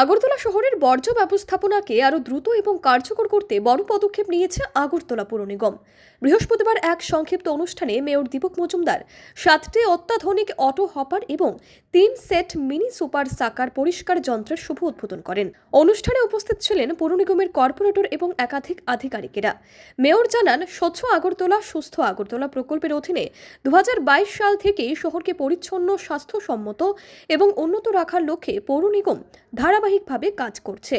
আগরতলা শহরের বর্জ্য ব্যবস্থাপনাকে আরও দ্রুত এবং কার্যকর করতে বড় পদক্ষেপ নিয়েছে আগরতলা পৌর নিগম। বৃহস্পতিবার এক সংক্ষিপ্ত অনুষ্ঠানে মেয়র দীপক মজুমদার 7টি অত্যাধুনিক অটো হপার এবং 3 সেট মিনি সুপার সাকার পরিষ্কার যন্ত্রের শুভ উদ্বোধন করেন। অনুষ্ঠানে উপস্থিত ছিলেন পৌর নিগমের কর্পোরেটর এবং একাধিক আধিকারিকেরা। মেয়র জানান, স্বচ্ছ আগরতলা সুস্থ আগরতলা প্রকল্পের অধীনে 2022 সাল থেকে শহরকে পরিচ্ছন্ন, স্বাস্থ্যসম্মত এবং উন্নত রাখার লক্ষ্যে পৌর নিগম ধারাবাহিকভাবে কাজ করছে।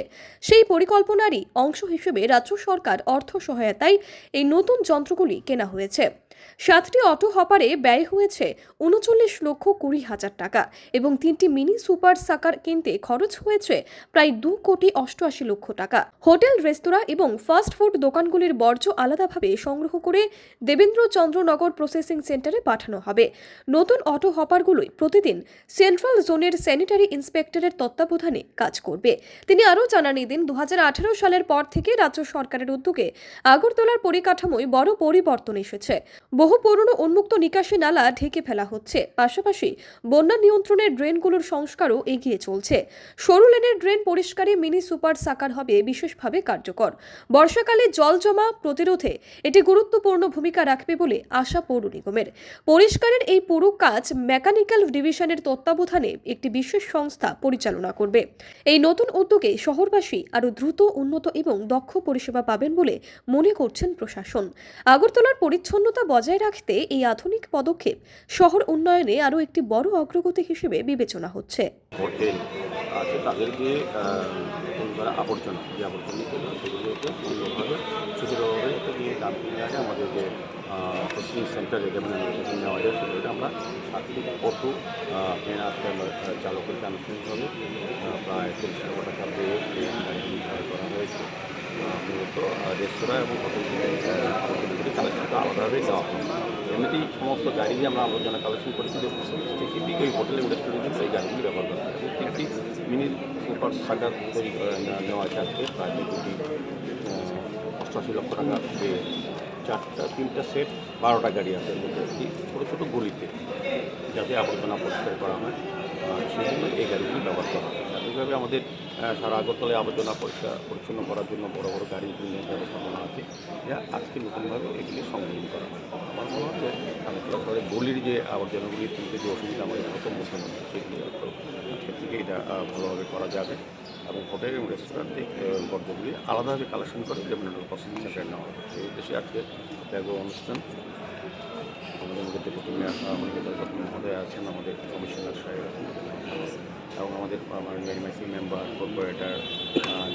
সেই পরিকল্পনারই অংশ হিসেবে রাজ্য সরকার অর্থ সহায়তায় এই নতুন যন্ত্রগুলি কেনা হয়েছে। 7টি অটো হপারে ব্যয় হয়েছে 39,20,000 টাকা এবং 3টি মিনি সুপার সাকার কিনতে খরচ হয়েছে প্রায় 2,88,00,000 টাকা। হোটেল, রেস্তোরাঁ এবং ফাস্ট ফুড দোকানগুলির বর্জ্য আলাদাভাবে সংগ্রহ করে দেবেন্দ্রচন্দ্রনগর প্রসেসিং সেন্টারে পাঠানো হবে। নতুন অটো হপারগুলোই প্রতিদিন সেন্ট্রাল জোনের স্যানিটারি ইন্সপেক্টরের তত্ত্বাবধানে কাজ করবে। তিনি আরও জানান, এদিন 2018 সালের পর থেকে রাজ্য সরকারের উদ্যোগে আগরতলার পরিকাঠামোয় বড় পরিবর্তন এসেছে। বহু পুরনো উন্মুক্ত নিকাশি নালা ঢেকে ফেলা হচ্ছে, পাশাপাশি বন্যা নিয়ন্ত্রণের ড্রেনগুলোর সংস্কারও এগিয়ে চলছে। সরু লেনের ড্রেন পরিষ্কারে মিনি সুপার সাকার হবে বিশেষভাবে কার্যকর। বর্ষাকালে জল জমা প্রতিরোধে এটি গুরুত্বপূর্ণ ভূমিকা রাখবে বলে আশা পৌর নিগমের। পরিষ্কারের এই পুরো কাজ মেকানিক্যাল ডিভিশনের তত্ত্বাবধানে একটি বিশেষ সংস্থা পরিচালনা করবে। এই নতুন উদ্যোগে শহরবাসী আরও দ্রুত, উন্নত এবং দক্ষ পরিষেবা পাবেন বলে মনে করছেন প্রশাসন। আগরতলার পরিচ্ছন্নতা বজায় রাখতে এই আধুনিক পদক্ষেপ শহর উন্নয়নে আরও একটি বড় অগ্রগতি হিসেবে বিবেচনা হচ্ছে। হোটেল আছে তাদের যে আবর্জনা সেগুলোকে সুন্দরভাবে সুন্দরভাবে নিয়ে ডাম্পিং জায়গায় আমাদের যে প্রসেসিং সেন্টারে যেমন নেওয়া যায় সেগুলো আমরা 7টি অটো কেনা চালকের আনুষ্ঠানিকভাবে প্রায় 30 লক্ষ টাকা দিয়ে করা হয়েছে। মূলত রেস্তোরাঁ এবং হোটেলগুলি কালেকশনটা আলাদাভাবে দেওয়া হয়। এমনিতেই সমস্ত গাড়ি যে আমরা আবর্জনা কালেকশন করেছি স্পেসিফিক ওই হোটেল এবং রেস্টুরেন্টে সেই গাড়িগুলি ব্যবহার করা হয়। 3টি মিনি সুপার সাকার তৈরি নেওয়া আছে আজকে প্রায় 2,88,00,000 টাকা দিয়ে 3টা সেট 12টা গাড়ি আছে। একটি ছোটো ছোটো গলিতে যাতে আবর্জনা পরিষ্কার করা হয় সেই জন্য এই গাড়িগুলি ব্যবহার করা হয়। একইভাবে আমাদের সারা আগরতলায় আবর্জনা পরিচ্ছন্ন করার জন্য বড় বড় গাড়িগুলির ব্যবস্থাপনা আছে, যা আজকে নতুনভাবে এগুলি সংযোজন করা হয়। আমার মনে হয় যে আগরতলা শহরে গলির যে আবর্জনাগুলি তুলতে যে অসুবিধা আমাদের হতো মুখ্যমন্ত্রী, সেগুলি আজকের থেকে এটা ভালোভাবে করা যাবে এবং হোটেল এবং রেস্টুরেন্টে বর্জ্যগুলি আলাদাভাবে কালেকশন করে যেমন প্রসেসিং সেন্টারে নেওয়া হবে। সেই উদ্দেশ্যে আজকে ব্যাগ অনুষ্ঠান আমাদের মধ্যে ডেপুটি মেয়র মহোদয় আছেন, আমাদের কমিশনার সাহেব আছেন এবং আমাদের MIC member, corporator,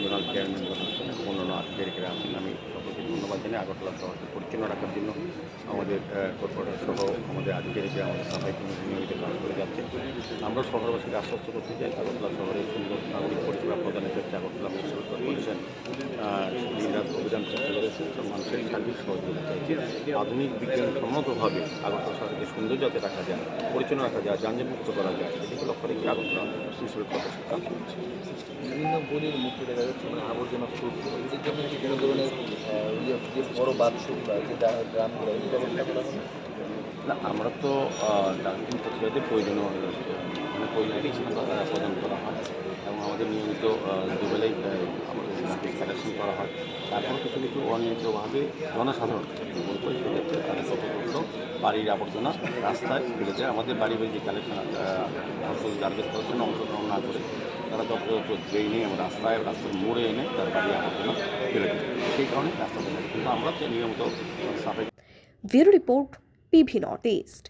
zonal chairman আছেন, অন্যান্য আধিকারিকেরা আছেন। আমি সকলকে ধন্যবাদ জানাই। আগরতলা শহরকে পরিচ্ছন্ন রাখার জন্য আমাদের কর্পোরেটর সহ আমাদের আধিকারিকরা আমাদের সাফাই কর্মী নিয়মিত কাজ করে যাচ্ছে। আমরা শহরবাসীকে আশ্বস্ত করতে চাই আগরতলা শহরে সুন্দর নাগরিক পরিষেবা প্রদানের ক্ষেত্রে আগরতলা মিউনিসিপ্যাল কর্পোরেশন দিনরাত অভিযান চেষ্টা করেছে এবং মানুষের সার্বিক সহযোগিতা চাইছে। আধুনিক বিজ্ঞানসম্মতভাবে আগরতলা শহরকে সুন্দর যাতে রাখা যায়, পরিচ্ছন্ন রাখা যায়, যানজটমুক্ত করা যায়, সেদিকে লক্ষ্য রেখে আগরতলা মিউনিসিপ্যাল কর্পোরেশন কাজ করছে। বিভিন্ন গলির মুখে দেখা যাচ্ছে আবর্জনা স্তূপ, এদের জন্য বিভিন্ন ধরনের যে বড় বাথরুম বা যে ড্রামগুলো এই ব্যবস্থা করা হয় না, আমরা তো ডাস্টবিন প্রক্রিয়াতে প্রয়োজনীয় প্রদান করা হয় এবং আমাদের নিয়মিত দুবেলাই আমাদের কালেকশন করা হয়। তারপরে কিছু কিছু অনিয়মিতভাবে জনসাধারণ সেক্ষেত্রে তাদের কতগুলো বাড়ির আবর্জনা রাস্তায় ফেলে যায়। আমাদের বাড়ি যে কালেকশন গার্বেজ কালেকশনে অংশগ্রহণ না করে তারা যত্র ড্রেনে রাস্তার মোড়ে এনে তার বাড়ির আবর্জনা ফেলে দেয়। সেই কারণে রাস্তা ফেলে, কিন্তু আমরা নিয়মিত সাফাই। Bureau report, PV north east.